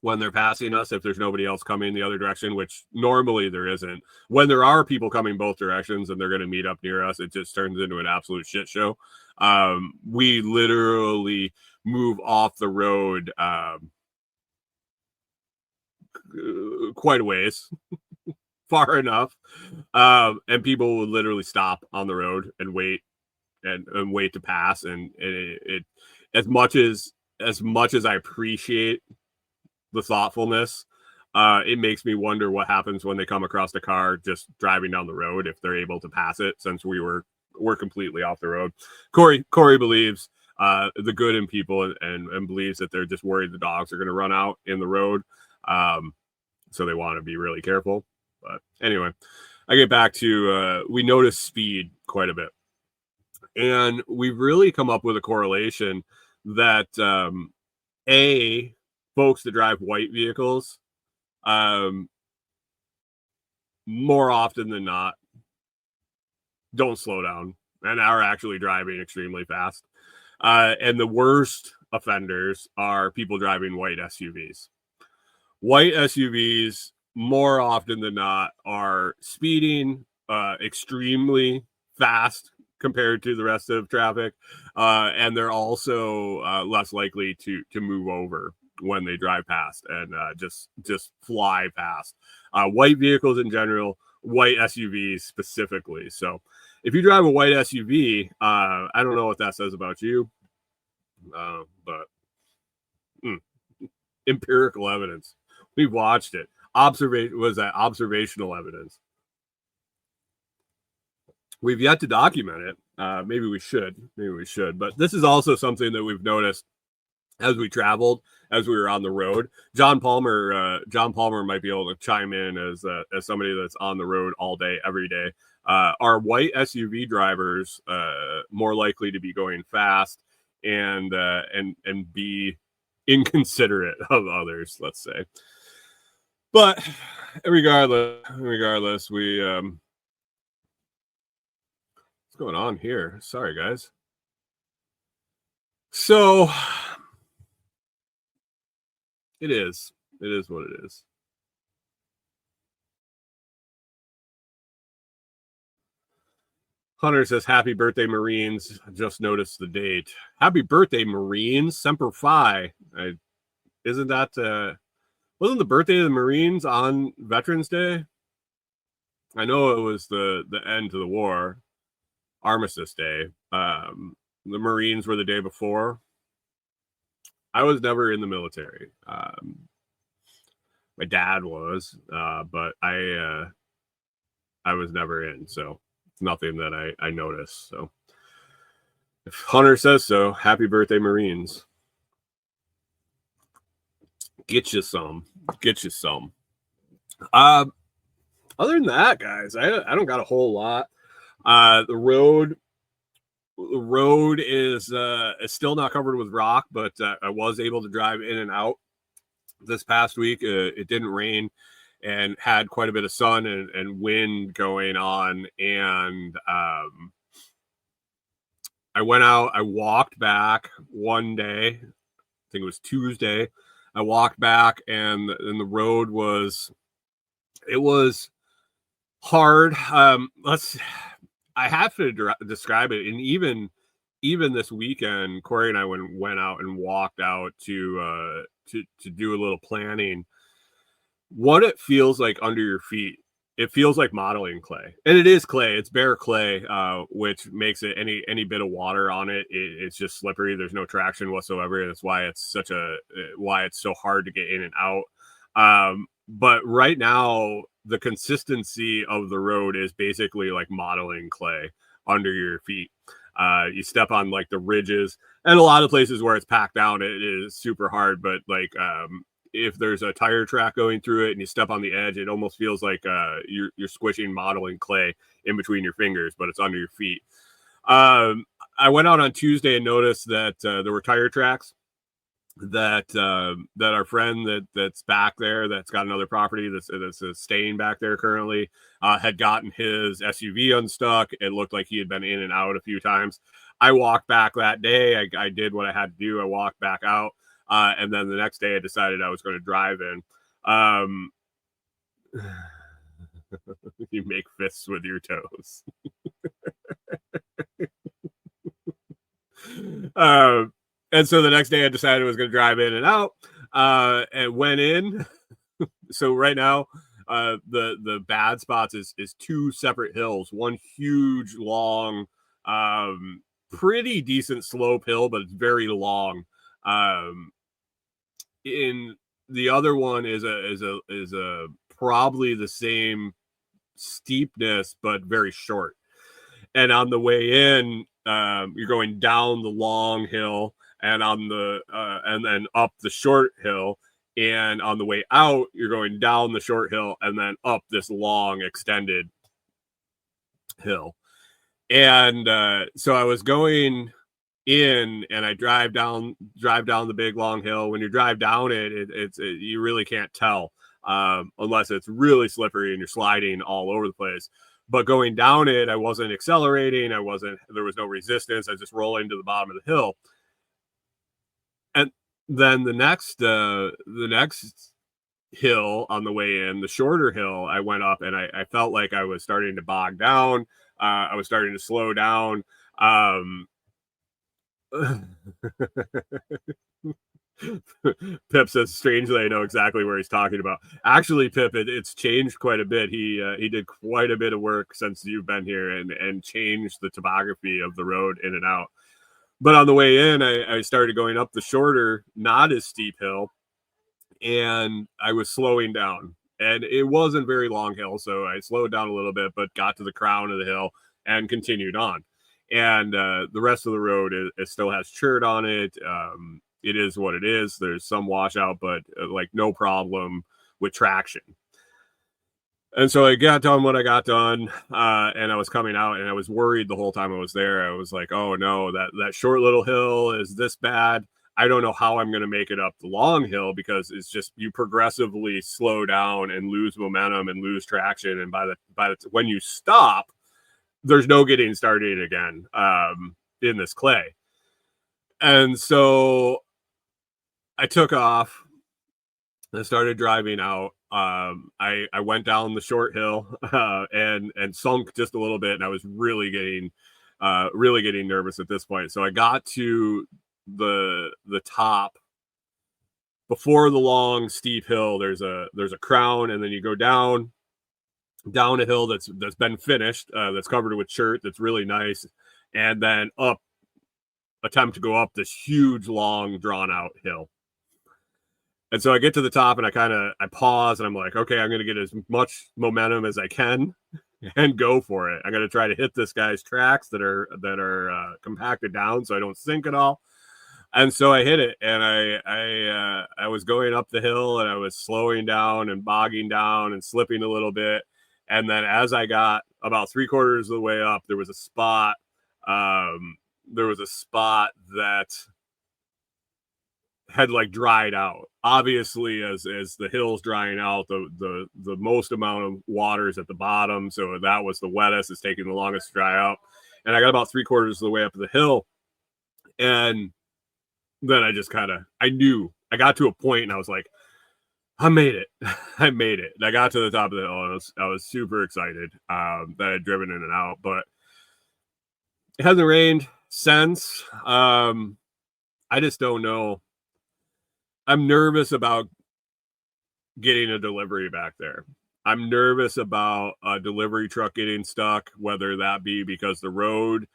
when they're passing us, if there's nobody else coming the other direction, which normally there isn't. When there are people coming both directions and they're going to meet up near us, it just turns into an absolute shit show. We literally move off the road quite a ways, far enough, and people would literally stop on the road and wait and wait to pass. And it as much as I appreciate the thoughtfulness, it makes me wonder what happens when they come across the car just driving down the road, if they're able to pass it, since we're completely off the road. Corey believes the good in people and believes that they're just worried the dogs are going to run out in the road, so they want to be really careful. But anyway, I get back to we notice speed quite a bit, and we've really come up with a correlation that folks that drive white vehicles, more often than not, don't slow down and are actually driving extremely fast. And the worst offenders are people driving white SUVs. White SUVs, more often than not, are speeding extremely fast compared to the rest of traffic. And they're also less likely to move over when they drive past and just fly past. White vehicles in general, white SUVs specifically. So if you drive a white SUV, I don't know what that says about you, but empirical evidence. We've watched it. Observational evidence. We've yet to document it. Maybe we should. But this is also something that we've noticed as we traveled, as we were on the road. John Palmer might be able to chime in as somebody that's on the road all day, every day. Are white SUV drivers more likely to be going fast and be inconsiderate of others, let's say? But regardless, we what's going on here? Sorry, guys. So it is what it is. Hunter says, "Happy birthday, Marines! Just noticed the date. Happy birthday, Marines! Semper Fi. Isn't that wasn't the birthday of the Marines on Veterans Day? I know it was the end of the war, Armistice Day. The Marines were the day before. I was never in the military. My dad was, but I was never in, so it's nothing that I noticed. So if Hunter says so, happy birthday, Marines. Get you some. Other than that, guys, I don't got a whole lot. The road is still not covered with rock, but I was able to drive in and out this past week. It didn't rain and had quite a bit of sun and wind going on. And I went out, I walked back one day, I think it was Tuesday. I walked back and the road was hard. I have to describe it. And even this weekend, Corey and I went out and walked out to do a little planning. What it feels like under your feet, it feels like modeling clay, and it is clay. It's bare clay, which makes it any bit of water on it's just slippery. There's no traction whatsoever. And that's why it's so hard to get in and out. But right now, the consistency of the road is basically like modeling clay under your feet. You step on like the ridges, and a lot of places where it's packed down, it is super hard. But like if there's a tire track going through it and you step on the edge, it almost feels like you're squishing modeling clay in between your fingers, but it's under your feet. I went out on Tuesday and noticed that there were tire tracks that our friend that's back there, that's got another property that's staying back there currently, had gotten his SUV unstuck. It looked like he had been in and out a few times. I walked back that day. I did what I had to do. I walked back out. And then the next day I decided I was going to drive in. You make fists with your toes. And so the next day I decided I was going to drive in and out, and went in. So right now, the bad spots is two separate hills, one huge, long, pretty decent slope hill, but it's very long. In the other one is a probably the same steepness, but very short. And on the way in, you're going down the long hill, and and then up the short hill. And on the way out, you're going down the short hill and then up this long extended hill. And so I was going in, and I drive down the big long hill. When you drive down it's you really can't tell unless it's really slippery and you're sliding all over the place. But going down it, I wasn't accelerating. There was no resistance. I was just rolling to the bottom of the hill. And then the next hill on the way in, the shorter hill, I went up, and I felt like I was starting to bog down. I was starting to slow down. Pip says, strangely, I know exactly where he's talking about. Actually, Pip, it's changed quite a bit. He did quite a bit of work since you've been here and changed the topography of the road in and out. But on the way in, I started going up the shorter, not as steep hill, and I was slowing down. And it wasn't very long hill, so I slowed down a little bit, but got to the crown of the hill and continued on. And the rest of the road, it still has chert on it. It is what it is. There's some washout, but like no problem with traction. And so I got done what I got done, and I was coming out, and I was worried the whole time I was there. I was like, oh no, that short little hill is this bad. I don't know how I'm going to make it up the long hill, because it's just, you progressively slow down and lose momentum and lose traction. And when you stop, there's no getting started again in this clay. And so I took off and started driving out. I went down the short hill and sunk just a little bit, and I was really getting nervous at this point. So I got to the top before the long steep hill. There's a crown, and then you go down a hill that's been finished, that's covered with chert, that's really nice, and then attempt to go up this huge, long, drawn out hill. And so I get to the top, and I pause, and I'm like, okay, I'm going to get as much momentum as I can and go for it. I'm going to try to hit this guy's tracks that are compacted down so I don't sink at all. And so I hit it, and I was going up the hill, and I was slowing down and bogging down and slipping a little bit. And then as I got about 3/4 of the way up, there was a spot. That had like dried out. Obviously, as the hill's drying out, the most amount of water is at the bottom. So that was the wettest. It's taking the longest to dry out. And I got about 3/4 of the way up the hill. And then I knew I got to a point, and I was like, I made it. I made it. And I got to the top of the hill, and I was super excited that I'd driven in and out. But it hasn't rained since. I just don't know. I'm nervous about getting a delivery back there. I'm nervous about a delivery truck getting stuck, whether that be because the road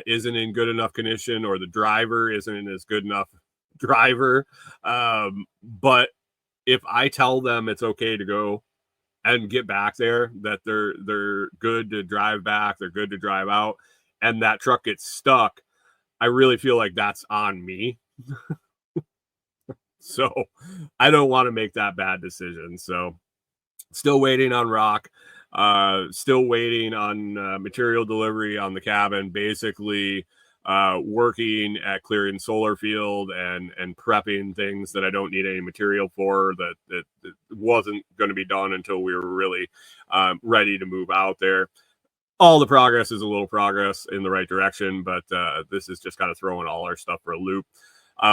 isn't in good enough condition, or the driver isn't as good enough driver. But if I tell them it's okay to go and get back there, that they're good to drive back, they're good to drive out, and that truck gets stuck, I really feel like that's on me. So I don't want to make that bad decision. So still waiting on rock, still waiting on material delivery on the cabin, basically working at clearing solar field and prepping things that I don't need any material for, that wasn't going to be done until we were really ready to move out there. All the progress is a little progress in the right direction, but this is just kind of throwing all our stuff for a loop.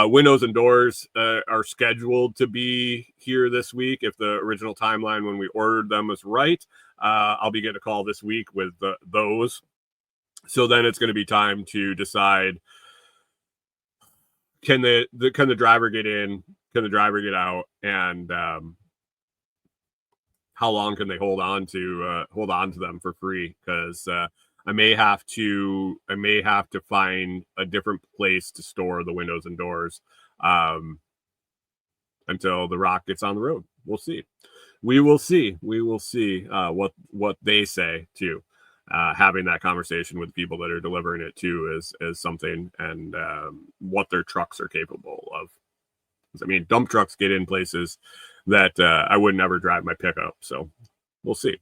Windows and doors are scheduled to be here this week. If the original timeline when we ordered them was right, I'll be getting a call this week with those. So then it's going to be time to decide, can the driver get in? Can the driver get out? And how long can they hold on to them for free? Because I may have to find a different place to store the windows and doors until the rock gets on the road. We'll see. We will see what they say too. Having that conversation with people that are delivering it too is something, and what their trucks are capable of. I mean, dump trucks get in places that I would never drive my pickup. So we'll see.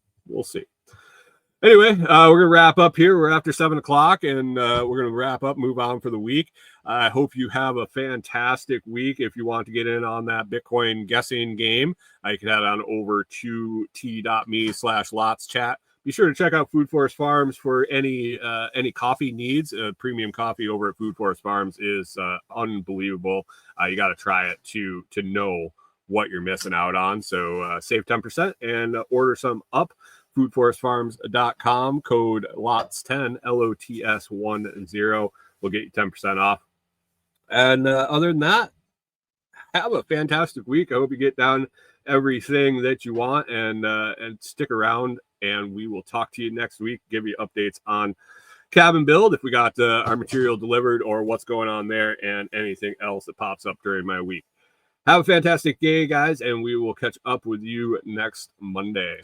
Anyway, we're going to wrap up here. We're after 7 o'clock, and we're going to wrap up, move on for the week. I hope you have a fantastic week. If you want to get in on that Bitcoin guessing game, you can head on over to t.me/LotsChat. Be sure to check out Food Forest Farms for any coffee needs. Premium coffee over at Food Forest Farms is unbelievable. You got to try it to know what you're missing out on. So save 10% and order some up. foodforestfarms.com, code LOTS10, LOTS10 will get you 10% off. And other than that, have a fantastic week. I hope you get down everything that you want, and stick around, and we will talk to you next week, give you updates on cabin build, if we got our material delivered or what's going on there, and anything else that pops up during my week. Have a fantastic day, guys, and we will catch up with you next Monday.